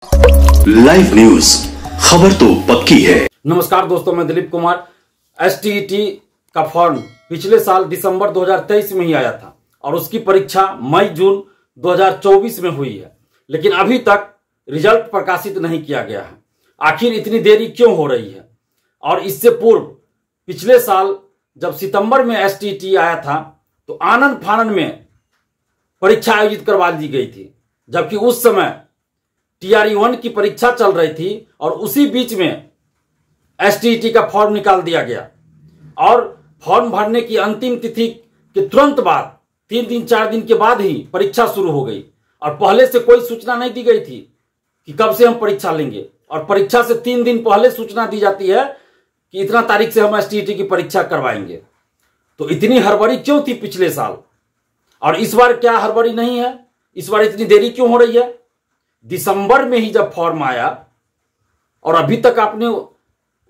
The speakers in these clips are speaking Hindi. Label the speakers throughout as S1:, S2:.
S1: लाइव न्यूज, खबर तो पक्की है।
S2: नमस्कार दोस्तों, मैं दिलीप कुमार। एसटीईटी का फॉर्म पिछले साल दिसंबर 2023 में ही आया था और उसकी परीक्षा मई जून 2024 में हुई है, लेकिन अभी तक रिजल्ट प्रकाशित नहीं किया गया है। आखिर इतनी देरी क्यों हो रही है? और इससे पूर्व पिछले साल जब सितंबर में एसटीईटी आया था तो आनन फानन में परीक्षा आयोजित करवा दी गई थी, जबकि उस समय TRE-1 की परीक्षा चल रही थी और उसी बीच में एसटीईटी का फॉर्म निकाल दिया गया और फॉर्म भरने की अंतिम तिथि के तुरंत बाद 3 दिन 4 दिन के बाद ही परीक्षा शुरू हो गई और पहले से कोई सूचना नहीं दी गई थी कि कब से हम परीक्षा लेंगे। और परीक्षा से 3 दिन पहले सूचना दी जाती है कि इतना तारीख से हम एसटीईटी की परीक्षा करवाएंगे। तो इतनी हड़बड़ी क्यों थी पिछले साल, और इस बार क्या हड़बड़ी नहीं है? इस बार इतनी देरी क्यों हो रही है? दिसंबर में ही जब फॉर्म आया और अभी तक आपने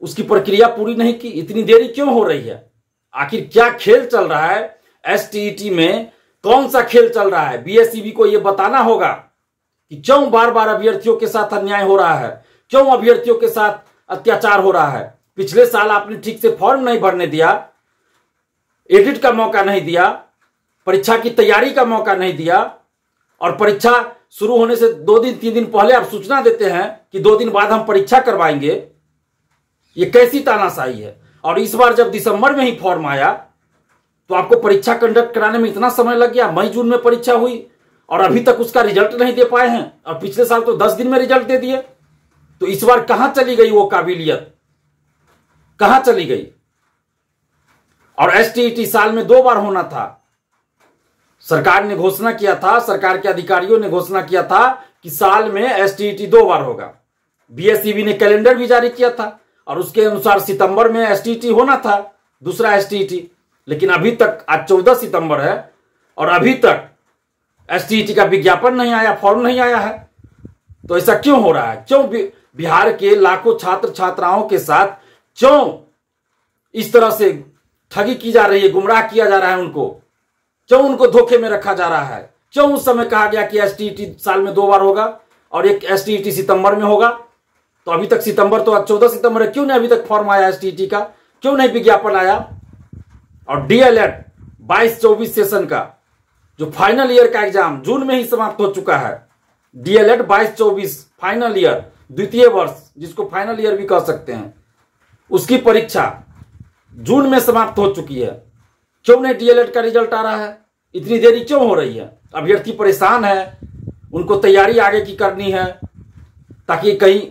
S2: उसकी प्रक्रिया पूरी नहीं की, इतनी देरी क्यों हो रही है? आखिर क्या खेल चल रहा है एसटीईटी में? कौन सा खेल चल रहा है? बीएसईबी को यह बताना होगा कि क्यों बार बार अभ्यर्थियों के साथ अन्याय हो रहा है, क्यों अभ्यर्थियों के साथ अत्याचार हो रहा है। पिछले साल आपने ठीक से फॉर्म नहीं भरने दिया, एडिट का मौका नहीं दिया, परीक्षा की तैयारी का मौका नहीं दिया, और परीक्षा शुरू होने से 2 दिन 3 दिन पहले आप सूचना देते हैं कि 2 दिन बाद हम परीक्षा करवाएंगे। ये कैसी तानाशाही है? और इस बार जब दिसंबर में ही फॉर्म आया तो आपको परीक्षा कंडक्ट कराने में इतना समय लग गया। मई जून में परीक्षा हुई और अभी तक उसका रिजल्ट नहीं दे पाए हैं, और पिछले साल तो 10 दिन में रिजल्ट दे दिए। तो इस बार कहां चली गई वो काबिलियत, कहां चली गई? और एसटीईटी साल में 2 बार होना था। सरकार ने घोषणा किया था, सरकार के अधिकारियों ने घोषणा किया था कि साल में एसटीईटी 2 बार होगा। बीएसईबी ने कैलेंडर भी जारी किया था और उसके अनुसार सितंबर में एसटीईटी होना था, दूसरा एसटीईटी। लेकिन अभी तक आज 14 सितंबर है और अभी तक एसटीईटी का विज्ञापन नहीं आया, फॉर्म नहीं आया है। तो ऐसा क्यों हो रहा है? क्यों बिहार के लाखों छात्र छात्राओं के साथ क्यों इस तरह से ठगी की जा रही है, गुमराह किया जा रहा है उनको? क्यों उनको धोखे में रखा जा रहा है? क्यों उस समय कहा गया कि एसटीईटी साल में 2 बार होगा और एक एसटीईटी सितंबर में होगा? तो अभी तक सितंबर तो आज 14 सितंबर है, क्यों नहीं अभी तक फॉर्म आया एसटीईटी का? क्यों नहीं विज्ञापन आया? और डीएलएड 22-24 सेशन का जो फाइनल ईयर का एग्जाम जून में ही समाप्त हो चुका है। डीएलएड 22-24 फाइनल ईयर, द्वितीय वर्ष, जिसको फाइनल ईयर भी कह सकते हैं, उसकी परीक्षा जून में समाप्त हो चुकी है। क्यों नहीं डीएलएड का रिजल्ट आ रहा है? इतनी देरी क्यों हो रही है? अभ्यर्थी परेशान है, उनको तैयारी आगे की करनी है ताकि कहीं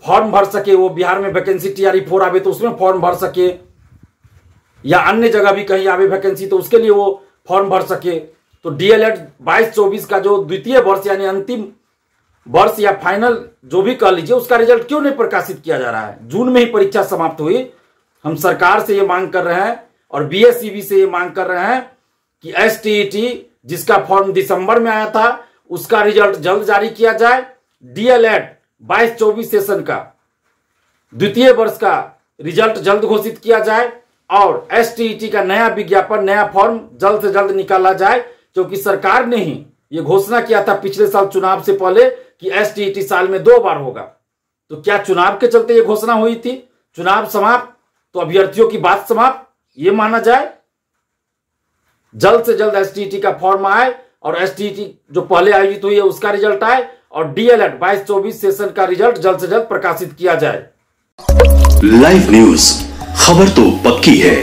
S2: फॉर्म भर सके। वो बिहार में वैकेंसी TRE-4 आवे तो उसमें फॉर्म भर सके, या अन्य जगह भी कहीं आवे वैकेंसी तो उसके लिए वो फॉर्म भर सके। तो डीएलएड 22-24 का जो द्वितीय वर्ष यानी अंतिम वर्ष या फाइनल जो भी कह लीजिए, उसका रिजल्ट क्यों नहीं प्रकाशित किया जा रहा है? जून में ही परीक्षा समाप्त हुई। हम सरकार से ये मांग कर रहे हैं और बीएसईबी से ये मांग कर रहे हैं कि एसटीईटी जिसका फॉर्म दिसंबर में आया था उसका रिजल्ट जल्द जारी किया जाए। डीएलएड 22-24 सेशन का द्वितीय वर्ष का रिजल्ट जल्द घोषित किया जाए और एसटीईटी का नया विज्ञापन, नया फॉर्म जल्द से जल्द निकाला जाए, क्योंकि सरकार ने ही ये घोषणा किया था पिछले साल चुनाव से पहले कि एसटीईटी साल में 2 बार होगा। तो क्या चुनाव के चलते ये घोषणा हुई थी? चुनाव समाप्त तो अभ्यर्थियों की बात समाप्त, ये माना जाए? जल्द से जल्द एसटीईटी का फॉर्म आए और एसटीईटी जो पहले आयोजित हुई है उसका रिजल्ट आए और डीएलएड 22-24 सेशन का रिजल्ट जल्द से जल्द प्रकाशित किया जाए।
S1: लाइव न्यूज, खबर तो पक्की है।